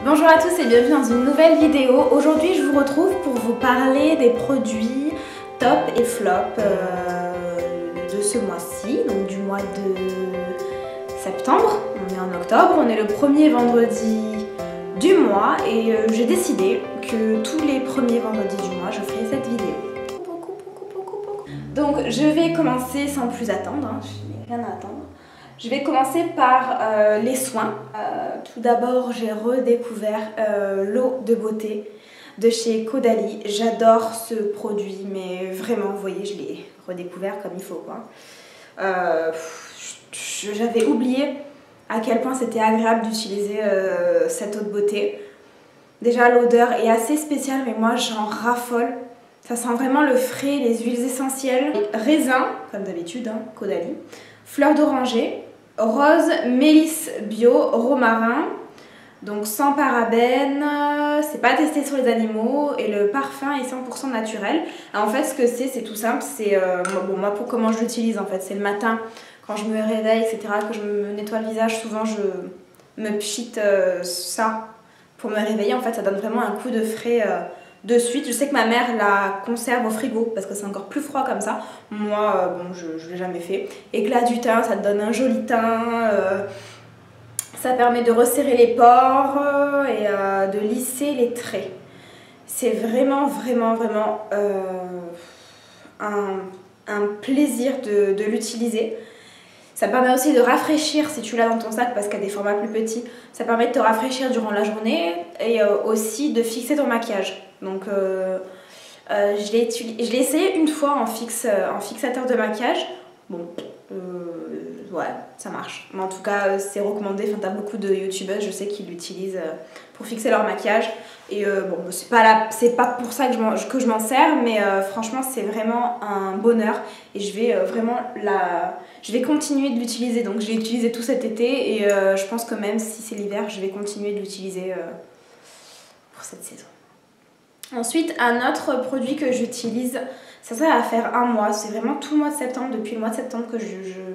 Bonjour à tous et bienvenue dans une nouvelle vidéo. Aujourd'hui je vous retrouve pour vous parler des produits top et flop de ce mois-ci, donc du mois de septembre. On est en octobre, on est le premier vendredi du mois et j'ai décidé que tous les premiers vendredis du mois je ferai cette vidéo. Donc je vais commencer sans plus attendre, hein, je n'ai rien à attendre. Je vais commencer par les soins. Tout d'abord, j'ai redécouvert l'eau de beauté de chez Caudalie. J'adore ce produit, mais vraiment, vous voyez, je l'ai redécouvert comme il faut, quoi. J'avais oublié à quel point c'était agréable d'utiliser cette eau de beauté. Déjà, l'odeur est assez spéciale, mais moi, j'en raffole. Ça sent vraiment le frais, les huiles essentielles, raisin, comme d'habitude, hein, Caudalie, fleur d'oranger, rose, mélisse bio, romarin, donc sans parabènes, c'est pas testé sur les animaux et le parfum est 100% naturel. Alors en fait ce que c'est tout simple, c'est bon, moi pour comment je l'utilise en fait, c'est le matin quand je me réveille etc, que je me nettoie le visage, souvent je me pchite ça pour me réveiller, en fait ça donne vraiment un coup de frais de suite. Je sais que ma mère la conserve au frigo parce que c'est encore plus froid comme ça. Moi, bon, je l'ai jamais fait. Éclat du teint, ça te donne un joli teint. Ça permet de resserrer les pores et de lisser les traits. C'est vraiment un plaisir de l'utiliser. Ça permet aussi de rafraîchir si tu l'as dans ton sac parce qu'il y a des formats plus petits. Ça permet de te rafraîchir durant la journée et aussi de fixer ton maquillage. Donc je l'ai essayé une fois en fixateur de maquillage. Bon, ouais, ça marche. Mais en tout cas, c'est recommandé. Enfin, t'as beaucoup de youtubeuses, je sais, qui l'utilisent pour fixer leur maquillage. Et bon, c'est pas pour ça que je m'en sers, mais franchement, c'est vraiment un bonheur. Et je vais continuer de l'utiliser. Donc, je l'ai utilisé tout cet été et je pense que même si c'est l'hiver, je vais continuer de l'utiliser pour cette saison. Ensuite, un autre produit que j'utilise, ça va faire un mois, c'est vraiment tout le mois de septembre, depuis le mois de septembre que je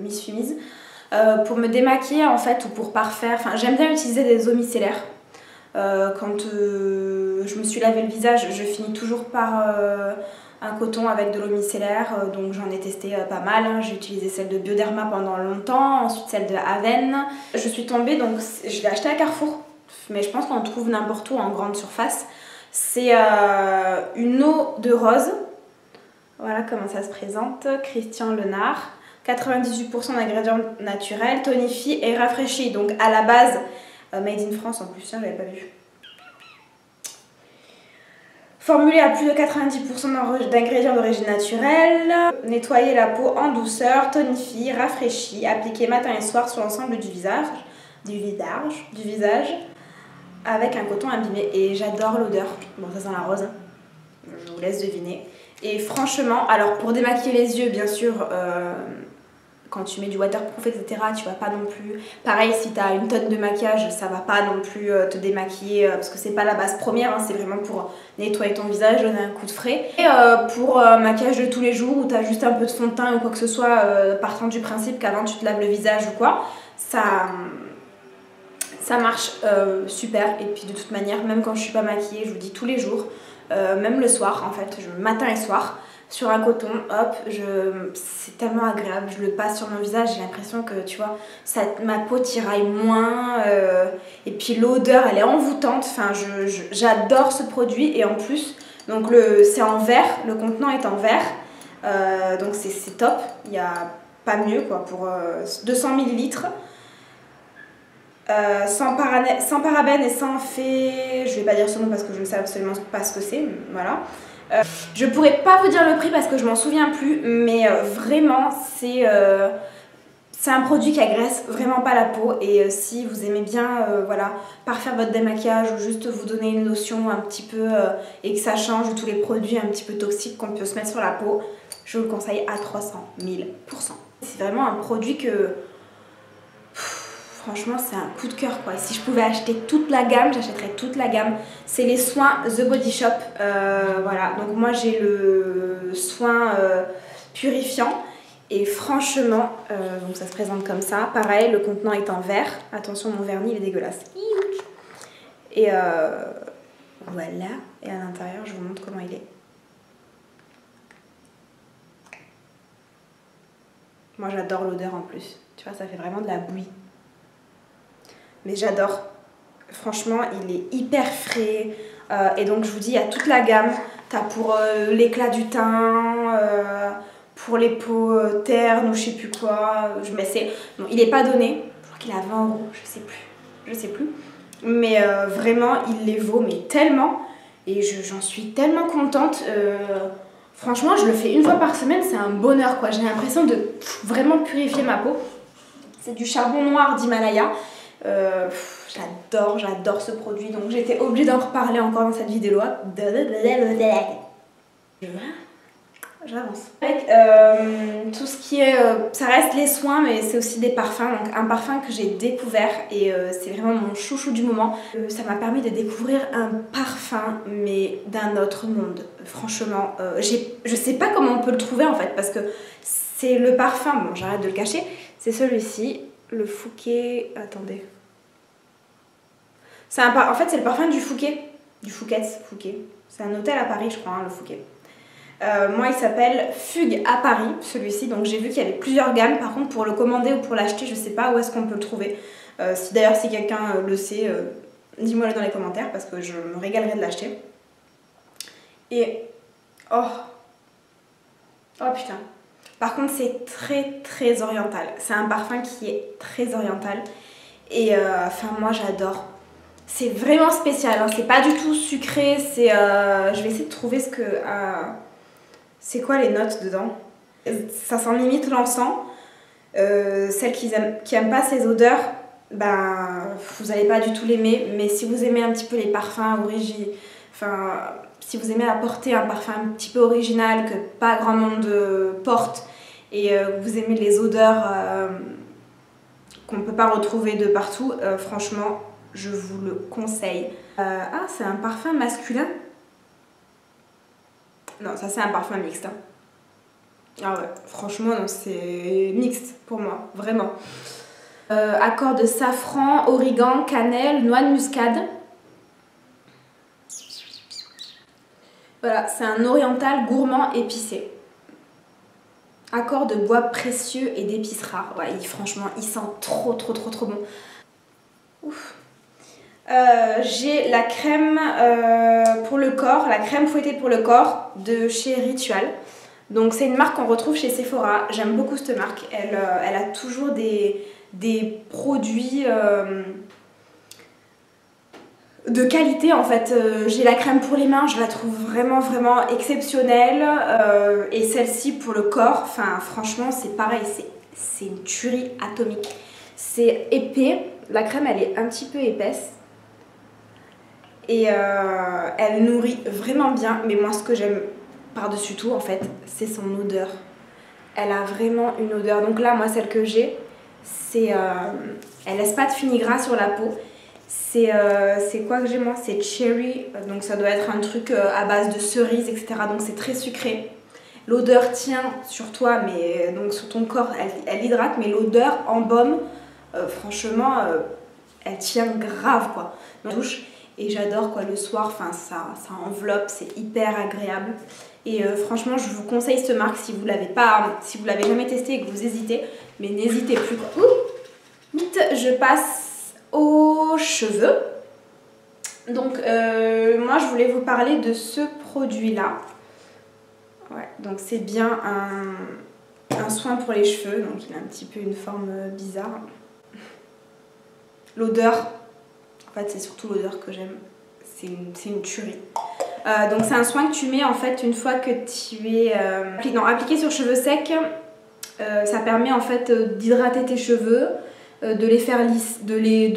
m'y suis mise. Pour me démaquiller en fait ou pour parfaire, enfin j'aime bien utiliser des eaux micellaires. Quand je me suis lavé le visage, je finis toujours par un coton avec de l'eau micellaire, donc j'en ai testé pas mal. Hein. J'ai utilisé celle de Bioderma pendant longtemps, ensuite celle de Aven. Je suis tombée, donc je l'ai acheté à Carrefour, mais je pense qu'on le trouve n'importe où en grande surface. C'est une eau de rose, voilà comment ça se présente, Christian Lenard, 98% d'ingrédients naturels, tonifie et rafraîchit, donc à la base, made in France en plus, je l'avais pas vu. Formulé à plus de 90% d'ingrédients d'origine naturelle, nettoyer la peau en douceur, tonifie, rafraîchit, appliquer matin et soir sur l'ensemble du visage, avec un coton imbibé et j'adore l'odeur. Bon, ça sent la rose, je vous laisse deviner. Et franchement, alors pour démaquiller les yeux, bien sûr, quand tu mets du waterproof, etc., tu vas pas non plus... Pareil, si tu as une tonne de maquillage, ça va pas non plus te démaquiller parce que c'est pas la base première, hein, c'est vraiment pour nettoyer ton visage, donner un coup de frais. Et pour maquillage de tous les jours où tu as juste un peu de fond de teint ou quoi que ce soit, partant du principe qu'avant tu te laves le visage ou quoi, ça marche super. Et puis de toute manière, même quand je suis pas maquillée, je vous dis tous les jours, même le soir en fait, matin et soir, sur un coton, hop, c'est tellement agréable, je le passe sur mon visage, j'ai l'impression que tu vois, ma peau tiraille moins, et puis l'odeur elle est envoûtante, enfin j'adore ce produit et en plus, donc c'est en verre, le contenant est en verre, donc c'est top, il n'y a pas mieux quoi, pour 200 ml. Sans parabènes et sans je vais pas dire ce nom parce que je ne sais absolument pas ce que c'est, voilà. Je pourrais pas vous dire le prix parce que je m'en souviens plus, mais vraiment c'est un produit qui agresse vraiment pas la peau et si vous aimez bien voilà, parfaire votre démaquillage ou juste vous donner une lotion un petit peu et que ça change de tous les produits un petit peu toxiques qu'on peut se mettre sur la peau, je vous le conseille à 300 000%. C'est vraiment un produit que... Franchement, c'est un coup de cœur quoi. Si je pouvais acheter toute la gamme, j'achèterais toute la gamme. C'est les soins The Body Shop. Voilà, donc moi j'ai le soin purifiant. Et franchement, donc ça se présente comme ça. Pareil, le contenant est en verre. Attention, mon vernis il est dégueulasse. Et voilà, et à l'intérieur, je vous montre comment il est. Moi j'adore l'odeur en plus, tu vois, ça fait vraiment de la bouillie. Mais j'adore. Franchement, il est hyper frais. Et donc je vous dis, il y a toute la gamme. T'as pour l'éclat du teint, pour les peaux ternes ou je sais plus quoi. Mais c'est... Bon, il n'est pas donné. Je crois qu'il est à 20 €, je sais plus. Je sais plus. Mais vraiment, il les vaut mais tellement. Et j'en suis tellement contente. Franchement, je le fais une fois par semaine, c'est un bonheur quoi. J'ai l'impression de vraiment purifier ma peau. C'est du charbon noir d'Himalaya. J'adore ce produit, donc j'étais obligée d'en reparler encore dans cette vidéo. J'avance. Avec tout ce qui est... ça reste les soins, mais c'est aussi des parfums. Donc un parfum que j'ai découvert et c'est vraiment mon chouchou du moment. Ça m'a permis de découvrir un parfum, mais d'un autre monde. Franchement, je sais pas comment on peut le trouver en fait, parce que c'est le parfum... Bon, j'arrête de le cacher. C'est celui-ci, le Fouquet... Attendez. En fait, c'est le parfum du Fouquet. Du Fouquet's. Fouquet. C'est un hôtel à Paris, je crois, hein, le Fouquet. Moi, il s'appelle Fugue à Paris, celui-ci. Donc, j'ai vu qu'il y avait plusieurs gammes. Par contre, pour le commander ou pour l'acheter, je sais pas où est-ce qu'on peut le trouver. D'ailleurs, si quelqu'un le sait, dis-moi dans les commentaires parce que je me régalerai de l'acheter. Et... Oh putain. Par contre, c'est très oriental. C'est un parfum qui est très oriental. Et enfin, moi, j'adore. C'est vraiment spécial, hein. C'est pas du tout sucré, c'est... je vais essayer de trouver ce que... c'est quoi les notes dedans? Ça sent limite l'encens. Celles qui aiment pas ces odeurs, ben, vous allez pas du tout l'aimer. Mais si vous aimez un petit peu les parfums originaux, enfin, si vous aimez apporter un parfum un petit peu original que pas grand monde porte, et vous aimez les odeurs qu'on peut pas retrouver de partout, franchement... Je vous le conseille. C'est un parfum masculin? Non, ça c'est un parfum mixte. Hein. Ah ouais, franchement, non, c'est mixte pour moi, vraiment. Accord de safran, origan, cannelle, noix de muscade. Voilà, c'est un oriental gourmand épicé. Accord de bois précieux et d'épices rares. Ouais, franchement, il sent trop bon. Ouf. J'ai la crème pour le corps, la crème fouettée pour le corps de chez Ritual. Donc c'est une marque qu'on retrouve chez Sephora. J'aime beaucoup cette marque. Elle a toujours des produits de qualité en fait. J'ai la crème pour les mains, je la trouve vraiment exceptionnelle. Et celle-ci pour le corps, enfin franchement c'est pareil, c'est une tuerie atomique. C'est épais, la crème elle est un petit peu épaisse. Et elle nourrit vraiment bien, mais moi ce que j'aime par-dessus tout en fait, c'est son odeur. Elle a vraiment une odeur. Donc là, moi celle que j'ai, c'est... elle laisse pas de fini-gras sur la peau. C'est quoi que j'ai moi? C'est cherry, donc ça doit être un truc à base de cerises, etc. Donc c'est très sucré. L'odeur tient sur toi, mais donc sur ton corps, elle hydrate, mais l'odeur embaume, franchement, elle tient grave quoi. Douche. Et j'adore quoi le soir, enfin ça enveloppe, c'est hyper agréable. Et franchement je vous conseille cette marque si vous l'avez jamais testé et que vous hésitez, mais n'hésitez plus quoi. Vite, je passe aux cheveux. Donc moi je voulais vous parler de ce produit là. Ouais, donc c'est bien un soin pour les cheveux, donc il a un petit peu une forme bizarre. L'odeur, en fait c'est surtout l'odeur que j'aime, c'est une tuerie. Donc c'est un soin que tu mets en fait une fois que tu es appliqué sur cheveux secs. Ça permet en fait d'hydrater tes cheveux, de les faire lisser, de les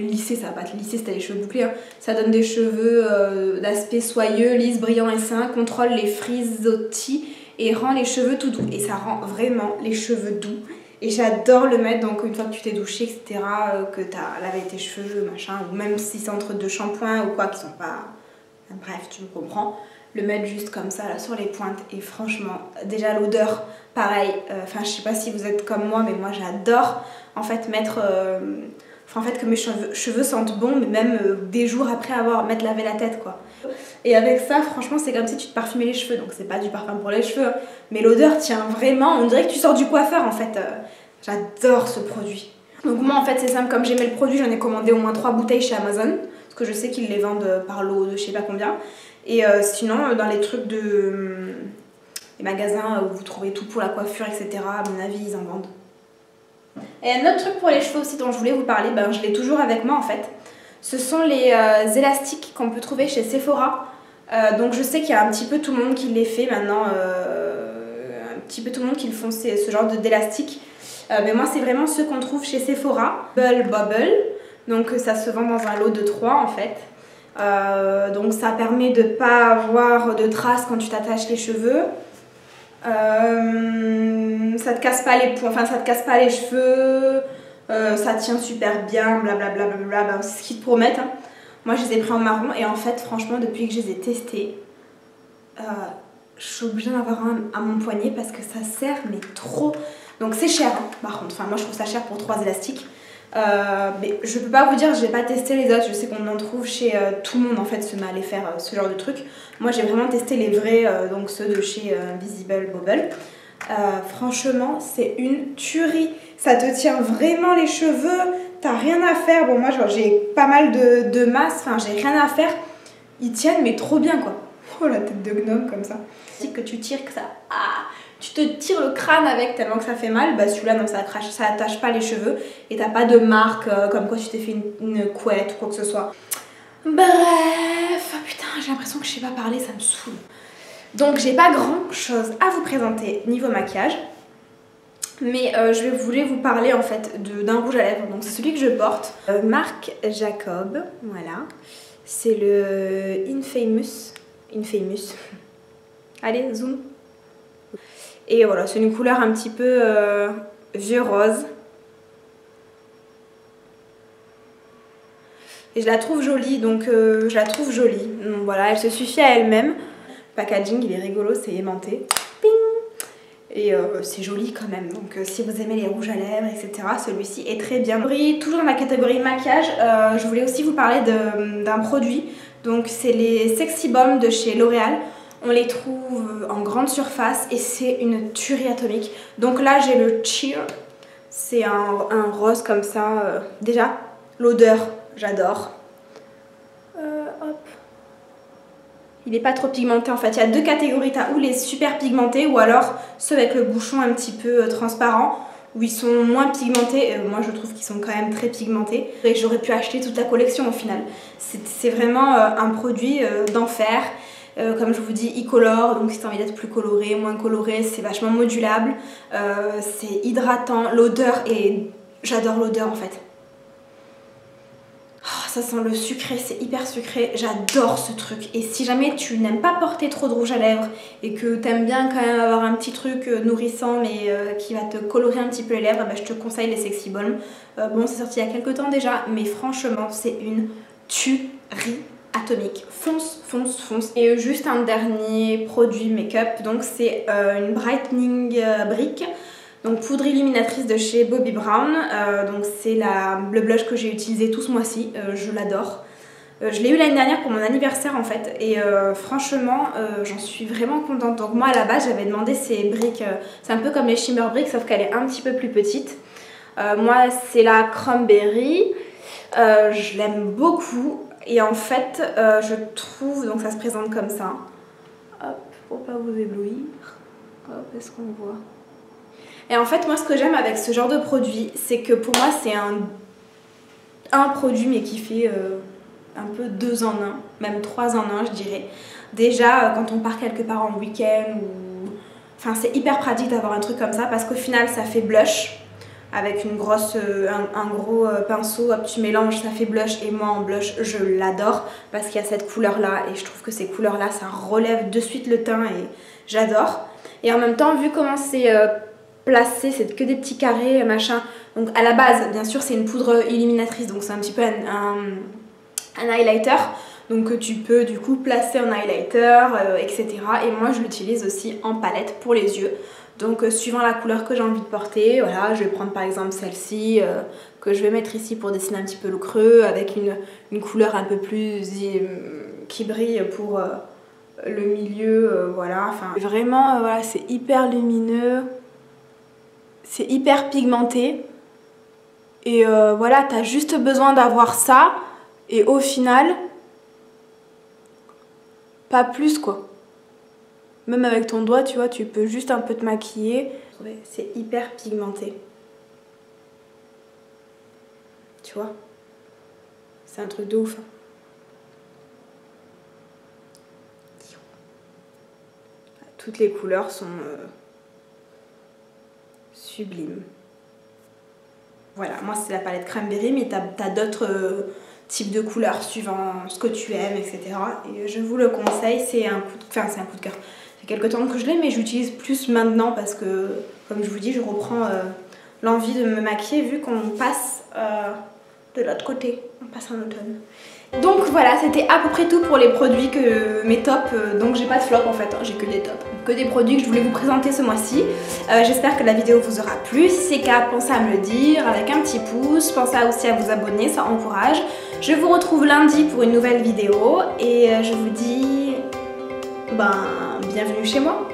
lisser. Ça va pas te lisser si t'as les cheveux bouclés, hein. Ça donne des cheveux d'aspect soyeux, lisses, brillants et sains, contrôle les frisottis et rend les cheveux tout doux. Et ça rend vraiment les cheveux doux. Et j'adore le mettre donc une fois que tu t'es douché, etc., que tu as lavé tes cheveux, machin, ou même si c'est entre deux shampoings ou quoi qui sont pas... Bref, tu me comprends. Le mettre juste comme ça là sur les pointes et franchement, déjà l'odeur, pareil, enfin je sais pas si vous êtes comme moi, mais moi j'adore en fait mettre... Enfin, en fait, que mes cheveux sentent bon, mais même des jours après m'être lavé la tête, quoi. Et avec ça, franchement, c'est comme si tu te parfumais les cheveux. Donc c'est pas du parfum pour les cheveux, mais l'odeur tient vraiment. On dirait que tu sors du coiffeur, en fait. J'adore ce produit. Donc moi, en fait, c'est simple. Comme j'aimais le produit, j'en ai commandé au moins 3 bouteilles chez Amazon. Parce que je sais qu'ils les vendent par lot de je sais pas combien. Et sinon, dans les trucs les magasins où vous trouvez tout pour la coiffure, etc., à mon avis, ils en vendent. Et un autre truc pour les cheveux aussi dont je voulais vous parler, je l'ai toujours avec moi en fait. Ce sont les élastiques qu'on peut trouver chez Sephora. Donc je sais qu'il y a un petit peu tout le monde qui les fait maintenant, un petit peu tout le monde qui le font, ce genre d'élastique. Mais moi c'est vraiment ceux qu'on trouve chez Sephora. Bubble, donc ça se vend dans un lot de 3 en fait. Donc ça permet de ne pas avoir de traces quand tu t'attaches les cheveux. Ça te casse pas les points, enfin ça te casse pas les cheveux, ça tient super bien, blablabla, c'est ce qu'ils te promettent. Hein. Moi je les ai pris en marron et en fait franchement depuis que je les ai testés, je suis obligée d'en avoir un à mon poignet parce que ça sert mais trop. Donc c'est cher hein, par contre, enfin moi je trouve ça cher pour 3 élastiques. Mais je peux pas vous dire, j'ai pas testé les autres, je sais qu'on en trouve chez tout le monde en fait, se met à aller faire ce genre de truc. Moi j'ai vraiment testé les vrais, donc ceux de chez Invisible Bubble. Franchement c'est une tuerie, ça te tient vraiment les cheveux, t'as rien à faire. Bon moi j'ai pas mal de masse, enfin j'ai rien à faire, ils tiennent mais trop bien quoi. Oh la tête de gnome comme ça. Si que tu tires que ça... tu te tires le crâne avec tellement que ça fait mal, celui-là non ça attache pas les cheveux et t'as pas de marque comme quoi tu t'es fait une couette ou quoi que ce soit. Bref, putain j'ai l'impression que je sais pas parler, ça me saoule. Donc j'ai pas grand chose à vous présenter niveau maquillage, mais je voulais vous parler en fait d'un rouge à lèvres, donc c'est celui que je porte, marque Jacob, voilà, c'est le Infamous, allez zoom. Et voilà, c'est une couleur un petit peu vieux rose. Et je la trouve jolie, donc Donc voilà, elle se suffit à elle-même. Le packaging, il est rigolo, c'est aimanté. Ping et c'est joli quand même. Donc si vous aimez les rouges à lèvres, etc., celui-ci est très bien. Toujours dans la catégorie maquillage, je voulais aussi vous parler d'un produit. Donc c'est les Sexy Balm de chez L'Oréal. On les trouve en grande surface et c'est une tuerie atomique. Donc là j'ai le Cheer, c'est un rose comme ça. Déjà l'odeur, j'adore. Hop. Il n'est pas trop pigmenté en fait. Il y a 2 catégories, t'as ou les super pigmentés ou alors ceux avec le bouchon un petit peu transparent où ils sont moins pigmentés. Moi je trouve qu'ils sont quand même très pigmentés. Et j'aurais pu acheter toute la collection au final. C'est vraiment un produit d'enfer. Comme je vous dis, il colore, donc si tu as envie d'être plus coloré, moins coloré, c'est vachement modulable, c'est hydratant, l'odeur et j'adore l'odeur en fait. Oh, ça sent le sucré, c'est hyper sucré, j'adore ce truc. Et si jamais tu n'aimes pas porter trop de rouge à lèvres et que tu aimes bien quand même avoir un petit truc nourrissant mais qui va te colorer un petit peu les lèvres, je te conseille les Sexy Balm. Bon, c'est sorti il y a quelques temps déjà, mais franchement c'est une tuerie atomique. Fonce. Et juste un dernier produit make-up, donc c'est une brightening brick, donc poudre illuminatrice de chez Bobbi Brown. Donc c'est le blush que j'ai utilisé tout ce mois-ci, je l'adore. Je l'ai eu l'année dernière pour mon anniversaire en fait et franchement j'en suis vraiment contente. Donc moi à la base j'avais demandé ces briques, c'est un peu comme les shimmer bricks sauf qu'elle est un petit peu plus petite. Moi c'est la Cranberry, je l'aime beaucoup. Et en fait, je trouve, donc ça se présente comme ça. Hop, pour pas vous éblouir. Hop, est-ce qu'on voit? Et en fait, moi, ce que j'aime avec ce genre de produit, c'est que pour moi, c'est un produit, mais qui fait un peu 2 en 1, même 3 en 1, je dirais. Déjà, quand on part quelque part en week-end, enfin, c'est hyper pratique d'avoir un truc comme ça, parce qu'au final, ça fait blush. Avec un gros pinceau, hop, tu mélanges, ça fait blush. Et moi en blush je l'adore parce qu'il y a cette couleur là et je trouve que ces couleurs là ça relève de suite le teint et j'adore. Et en même temps vu comment c'est placé, c'est que des petits carrés machin, donc à la base bien sûr c'est une poudre illuminatrice, donc c'est un petit peu un highlighter, donc tu peux du coup placer en highlighter, etc. Et moi je l'utilise aussi en palette pour les yeux. Donc suivant la couleur que j'ai envie de porter, voilà, je vais prendre par exemple celle-ci que je vais mettre ici pour dessiner un petit peu le creux avec une couleur un peu plus qui brille pour le milieu, voilà. Enfin, vraiment, voilà, c'est hyper lumineux, c'est hyper pigmenté. Et voilà, t'as juste besoin d'avoir ça et au final, pas plus quoi. Même avec ton doigt, tu vois, tu peux juste un peu te maquiller. C'est hyper pigmenté. Tu vois? C'est un truc de ouf. Toutes les couleurs sont sublimes. Voilà, moi c'est la palette Cranberry, mais t'as d'autres types de couleurs suivant ce que tu aimes, etc. Et je vous le conseille, c'est un coup de cœur. Ça fait quelques temps que je l'ai, mais j'utilise plus maintenant parce que, comme je vous dis, je reprends l'envie de me maquiller vu qu'on passe de l'autre côté, on passe en automne. Donc voilà, c'était à peu près tout pour les produits mes tops, donc j'ai pas de flop en fait, hein, j'ai que des tops, que des produits que je voulais vous présenter ce mois-ci. J'espère que la vidéo vous aura plu, si c'est le cas, pensez à me le dire avec un petit pouce, pensez aussi à vous abonner, ça encourage. Je vous retrouve lundi pour une nouvelle vidéo et je vous dis, bienvenue chez moi.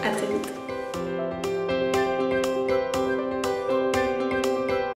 À très vite.